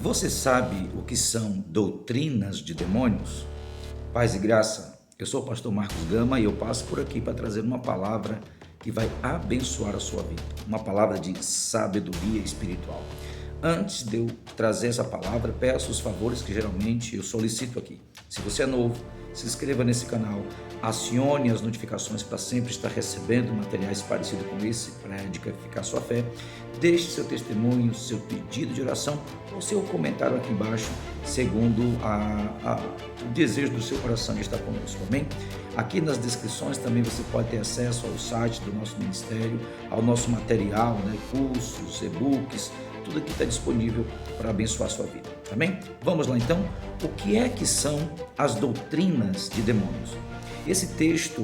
Você sabe o que são doutrinas de demônios? Paz e graça, eu sou o pastor Marcos Gama e eu passo por aqui para trazer uma palavra que vai abençoar a sua vida, uma palavra de sabedoria espiritual. Antes de eu trazer essa palavra, peço os favores que geralmente eu solicito aqui. Se você é novo, se inscreva nesse canal, acione as notificações para sempre estar recebendo materiais parecidos com esse para edificar sua fé. Deixe seu testemunho, seu pedido de oração ou seu comentário aqui embaixo, segundo o desejo do seu coração de estar conosco, amém? Aqui nas descrições também você pode ter acesso ao site do nosso ministério, ao nosso material, cursos, e-books, tudo aqui está disponível para abençoar a sua vida, amém? Vamos lá então, o que é que são as doutrinas de demônios? Esse texto,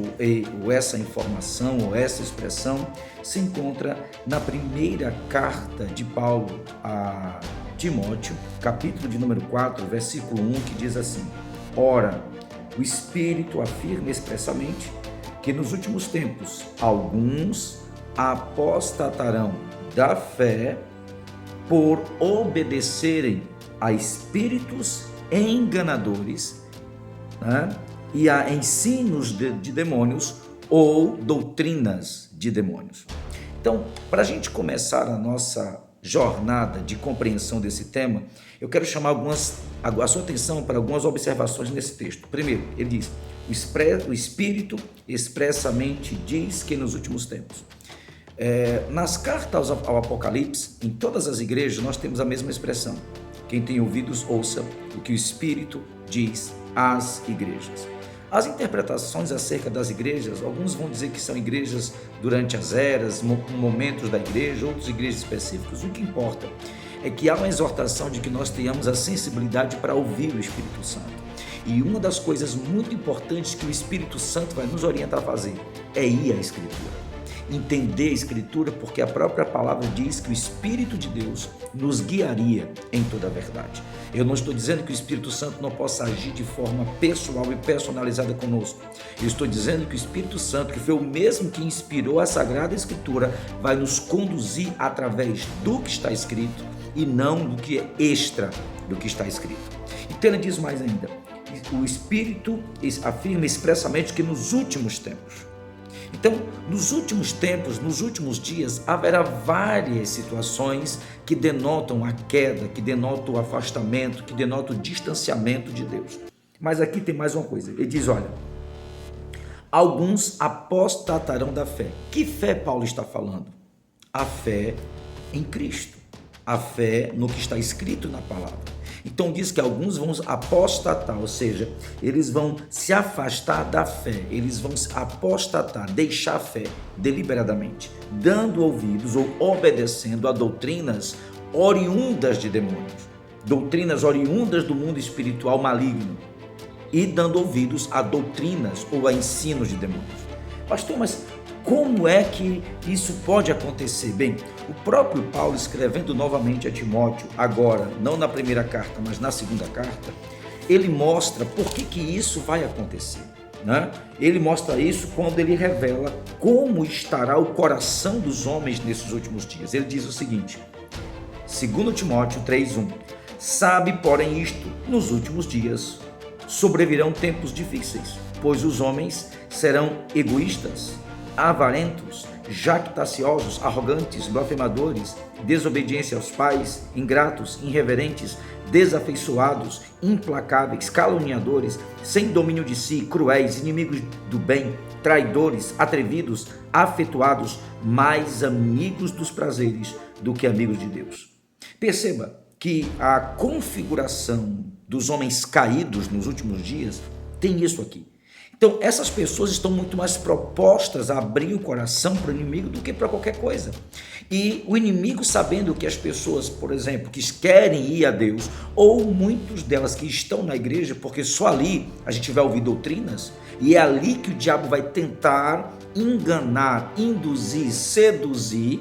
ou essa informação, ou essa expressão, se encontra na primeira carta de Paulo a Timóteo, capítulo de número 4, versículo 1, que diz assim: Ora, o Espírito afirma expressamente que nos últimos tempos alguns apostatarão da fé por obedecerem a espíritos enganadores, e a ensinos de demônios ou doutrinas de demônios. Então, para a gente começar a nossa jornada de compreensão desse tema, eu quero chamar a sua atenção para algumas observações nesse texto. Primeiro, ele diz: o Espírito expressamente diz que nos últimos tempos. Nas cartas ao Apocalipse, em todas as igrejas, nós temos a mesma expressão. Quem tem ouvidos, ouça o que o Espírito diz às igrejas. As interpretações acerca das igrejas, alguns vão dizer que são igrejas durante as eras, momentos da igreja, outros igrejas específicas. O que importa é que há uma exortação de que nós tenhamos a sensibilidade para ouvir o Espírito Santo. E uma das coisas muito importantes que o Espírito Santo vai nos orientar a fazer é ir à Escritura. Entender a Escritura, porque a própria palavra diz que o Espírito de Deus nos guiaria em toda a verdade. Eu não estou dizendo que o Espírito Santo não possa agir de forma pessoal e personalizada conosco. Eu estou dizendo que o Espírito Santo, que foi o mesmo que inspirou a Sagrada Escritura, vai nos conduzir através do que está escrito e não do que é extra do que está escrito. Então ele diz mais ainda: o Espírito afirma expressamente que nos últimos tempos. Então, nos últimos tempos, nos últimos dias, haverá várias situações que denotam a queda, que denotam o afastamento, que denotam o distanciamento de Deus. Mas aqui tem mais uma coisa. Ele diz, olha, alguns apostatarão da fé. Que fé Paulo está falando? A fé em Cristo. A fé no que está escrito na palavra. Então diz que alguns vão apostatar, ou seja, eles vão se afastar da fé, eles vão apostatar, deixar a fé deliberadamente, dando ouvidos ou obedecendo a doutrinas oriundas de demônios, doutrinas oriundas do mundo espiritual maligno, e dando ouvidos a doutrinas ou a ensinos de demônios. Pastor, mas como é que isso pode acontecer? Bem, o próprio Paulo, escrevendo novamente a Timóteo, agora, não na primeira carta, mas na segunda carta, ele mostra por que isso vai acontecer. Ele mostra isso quando ele revela como estará o coração dos homens nesses últimos dias. Ele diz o seguinte, 2 Timóteo 3:1, sabe, porém, isto, nos últimos dias sobrevirão tempos difíceis, pois os homens serão egoístas, avarentos, jactaciosos, arrogantes, blasfemadores, desobedientes aos pais, ingratos, irreverentes, desafeiçoados, implacáveis, caluniadores, sem domínio de si, cruéis, inimigos do bem, traidores, atrevidos, afetuados, mais amigos dos prazeres do que amigos de Deus. Perceba que a configuração dos homens caídos nos últimos dias tem isso aqui. Então, essas pessoas estão muito mais propostas a abrir o coração para o inimigo do que para qualquer coisa. E o inimigo, sabendo que as pessoas, por exemplo, que querem ir a Deus, ou muitos delas que estão na igreja, porque só ali a gente vai ouvir doutrinas, e é ali que o diabo vai tentar enganar, induzir, seduzir,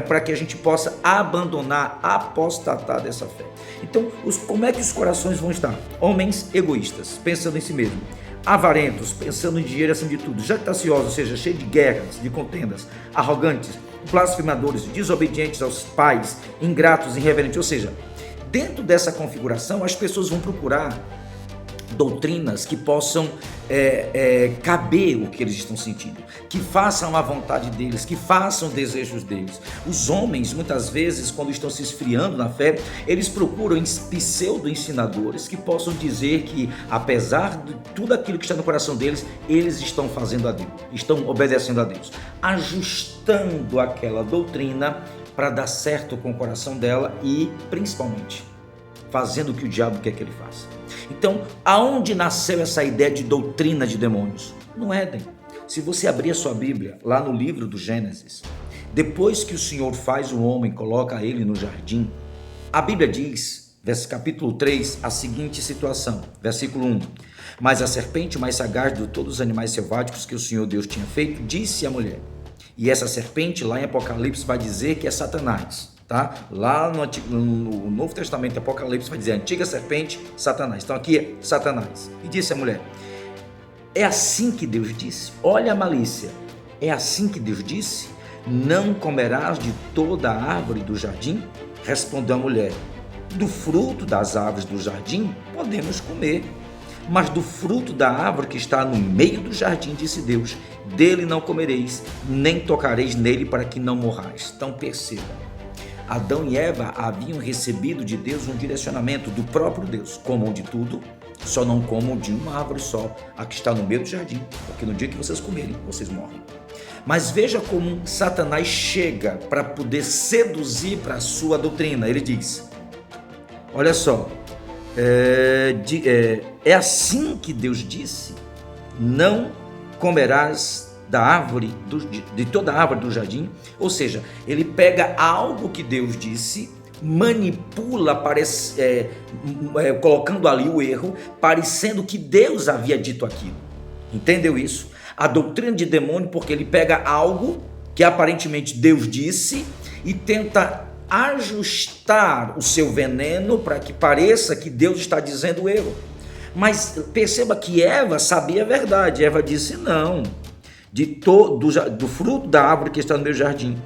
para que a gente possa abandonar, apostatar dessa fé. Então, como é que os corações vão estar? Homens egoístas, pensando em si mesmo. Avarentos, pensando em dinheiro acima de tudo, jactaciosos, ou seja, cheio de guerras, de contendas, arrogantes, blasfemadores, desobedientes aos pais, ingratos, irreverentes, ou seja, dentro dessa configuração, as pessoas vão procurar doutrinas que possam caber o que eles estão sentindo, que façam a vontade deles, que façam desejos deles. Os homens, muitas vezes, quando estão se esfriando na fé, eles procuram pseudo-ensinadores que possam dizer que, apesar de tudo aquilo que está no coração deles, eles estão fazendo a Deus, estão obedecendo a Deus, ajustando aquela doutrina para dar certo com o coração dela e, principalmente, fazendo o que o diabo quer que ele faça. Então, aonde nasceu essa ideia de doutrina de demônios? No Éden. Se você abrir a sua Bíblia, lá no livro do Gênesis, depois que o Senhor faz o homem, coloca ele no jardim, a Bíblia diz, capítulo 3, a seguinte situação, versículo 1. Mas a serpente mais sagaz de todos os animais selváticos que o Senhor Deus tinha feito, disse à mulher. E essa serpente, lá em Apocalipse, vai dizer que é Satanás. Tá? Lá no Novo Testamento, Apocalipse, vai dizer antiga serpente, Satanás. Então aqui é Satanás. E disse a mulher, é assim que Deus disse? Olha a malícia. É assim que Deus disse? Não comerás de toda a árvore do jardim? Respondeu a mulher, do fruto das árvores do jardim podemos comer. Mas do fruto da árvore que está no meio do jardim, disse Deus, dele não comereis, nem tocareis nele para que não morrais. Então perceba. Adão e Eva haviam recebido de Deus um direcionamento do próprio Deus. Comam de tudo, só não comam de uma árvore só, a que está no meio do jardim, porque no dia que vocês comerem, vocês morrem. Mas veja como Satanás chega para poder seduzir para a sua doutrina. Ele diz, olha só, é assim que Deus disse, não comerás da árvore, de toda a árvore do jardim, ou seja, ele pega algo que Deus disse, manipula, colocando ali o erro, parecendo que Deus havia dito aquilo. Entendeu isso? A doutrina de demônio, porque ele pega algo que aparentemente Deus disse e tenta ajustar o seu veneno para que pareça que Deus está dizendo o erro. Mas perceba que Eva sabia a verdade. Eva disse não. Do fruto da árvore que está no meu jardim.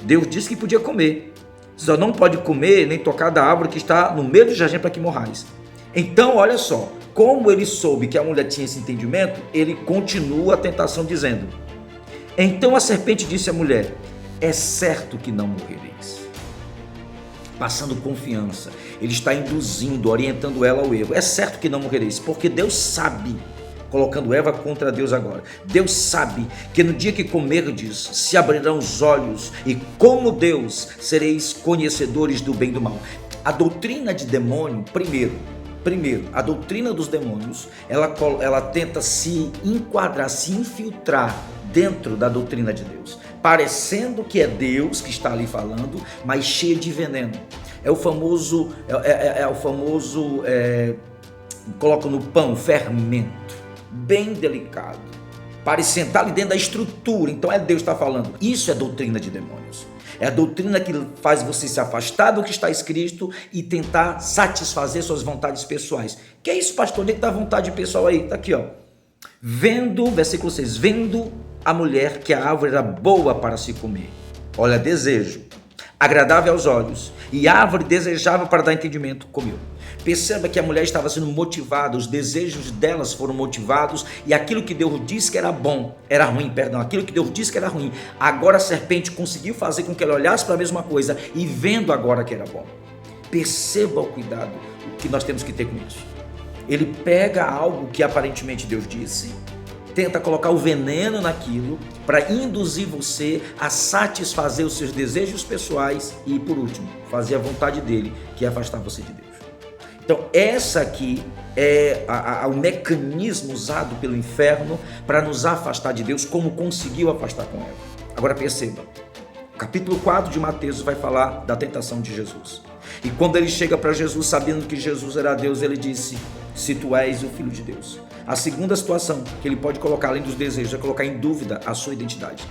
Deus disse que podia comer. Só não pode comer nem tocar da árvore que está no meio do jardim para que morrais. Então, olha só, como ele soube que a mulher tinha esse entendimento, ele continua a tentação dizendo, então a serpente disse à mulher, é certo que não morrereis. Passando confiança, ele está induzindo, orientando ela ao erro. É certo que não morrereis, porque Deus sabe, colocando Eva contra Deus agora. Deus sabe que no dia que comerdes, se abrirão os olhos e como Deus sereis conhecedores do bem e do mal. A doutrina de demônio, primeiro, a doutrina dos demônios, ela tenta se enquadrar, se infiltrar dentro da doutrina de Deus, parecendo que é Deus que está ali falando, mas cheia de veneno. É o famoso, coloca no pão, fermento, bem delicado, parecendo estar ali dentro da estrutura. Então é Deus que está falando. Isso é doutrina de demônios. É a doutrina que faz você se afastar do que está escrito e tentar satisfazer suas vontades pessoais. Que é isso, pastor? Onde está a vontade pessoal aí? Está aqui, ó. Vendo, versículo 6, vendo a mulher que a árvore era boa para se comer. Olha, desejo, agradável aos olhos, e a árvore desejável para dar entendimento, comeu. Perceba que a mulher estava sendo motivada, os desejos delas foram motivados, e aquilo que Deus disse que era bom, aquilo que Deus disse que era ruim, agora a serpente conseguiu fazer com que ela olhasse para a mesma coisa, e vendo agora que era bom. Perceba o cuidado que nós temos que ter com isso. Ele pega algo que aparentemente Deus disse, tenta colocar o veneno naquilo para induzir você a satisfazer os seus desejos pessoais e, por último, fazer a vontade dele, que é afastar você de Deus. Então, essa aqui é o mecanismo usado pelo inferno para nos afastar de Deus, como conseguiu afastar com Eva. Agora perceba, o capítulo 4 de Mateus vai falar da tentação de Jesus. E quando ele chega para Jesus, sabendo que Jesus era Deus, ele disse, se tu és o Filho de Deus. A segunda situação que ele pode colocar, além dos desejos, é colocar em dúvida a sua identidade.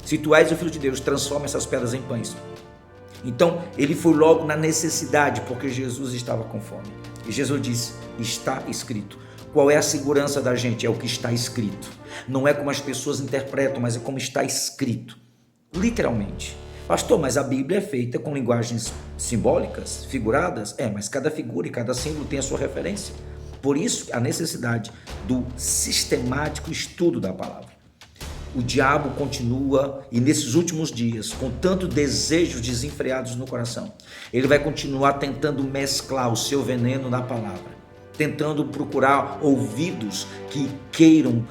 Se tu és o Filho de Deus, transforma essas pedras em pães. Então, ele foi logo na necessidade, porque Jesus estava com fome. E Jesus disse, está escrito. Qual é a segurança da gente? É o que está escrito. Não é como as pessoas interpretam, mas é como está escrito. Literalmente. Pastor, mas a Bíblia é feita com linguagens simbólicas, figuradas? Mas cada figura e cada símbolo tem a sua referência. Por isso, a necessidade do sistemático estudo da palavra. O diabo continua, e nesses últimos dias, com tanto desejos desenfreados no coração, ele vai continuar tentando mesclar o seu veneno na palavra, tentando procurar ouvidos que queiram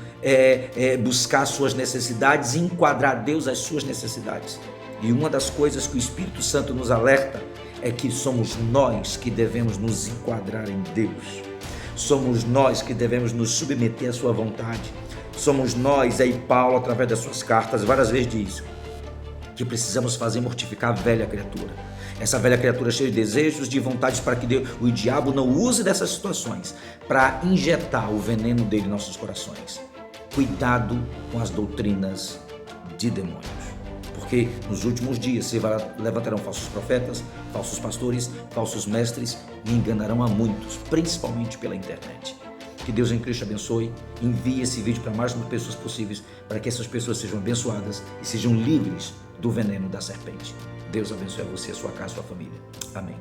buscar suas necessidades e enquadrar Deus às suas necessidades. E uma das coisas que o Espírito Santo nos alerta é que somos nós que devemos nos enquadrar em Deus. Somos nós que devemos nos submeter à sua vontade. Somos nós, aí Paulo, através das suas cartas, várias vezes diz que precisamos fazer mortificar a velha criatura. Essa velha criatura cheia de desejos, de vontades, para que o diabo não use dessas situações para injetar o veneno dele em nossos corações. Cuidado com as doutrinas de demônios, porque nos últimos dias se levantarão falsos profetas, falsos pastores, falsos mestres e enganarão a muitos, principalmente pela internet. Que Deus em Cristo abençoe, envie esse vídeo para mais pessoas possíveis, para que essas pessoas sejam abençoadas e sejam livres do veneno da serpente. Deus abençoe a você, a sua casa, a sua família. Amém.